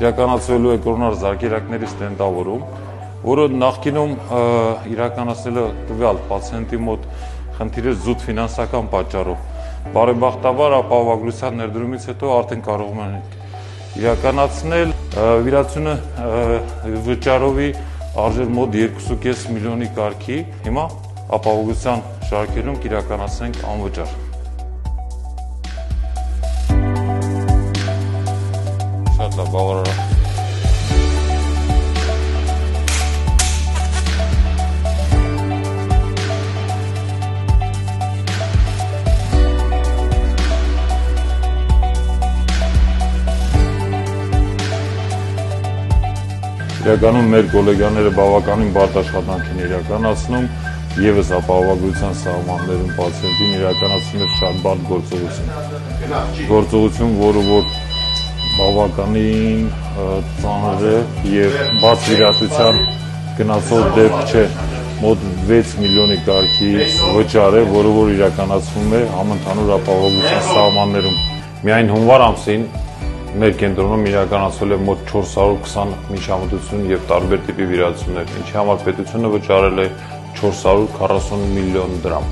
իրականացվելու է կորոնար զարկերակների ստենդավորում, որը նախկինում իրականացնել է տվյալ պացիենտի մոտ խնդիրը զուտ ֆինանսական պատճառով։ Բարեբախտաբար ապահովագրության ներդրումից հետո արդեն կարող ենք իրականացնել վիրացությունը վճարովի արժեր մոտ 2.5 միլիոնի կարգի, հիմա ապահովության շարքերում կիրականացնենք անվճար։ Շատ լավ, բավարար։ Իրականում մեր գոլեգաները բավականին բարդ աշխատանք են իրականացնում, ևս ապահովագրության սահմաններում պացիենտին իրականացնում է շատ բարդ գործողություն, որը որ բավականին ծանր է եւ բաց վիրատության գնացող դեպք չէ, մոտ 6 միլիոնի կարգի վճար է, որը որ իրականացվում է համընդհանուր ապահովագրության սահմաններում։ Միայն հունվար ամսին մեր կենտրոնում իրականացվել է մոտ 420 միջամտություն եւ տարբեր տիպի վիրահատություններ, ինչի համար պետությունը վճարել է 440 միլիոն դրամ։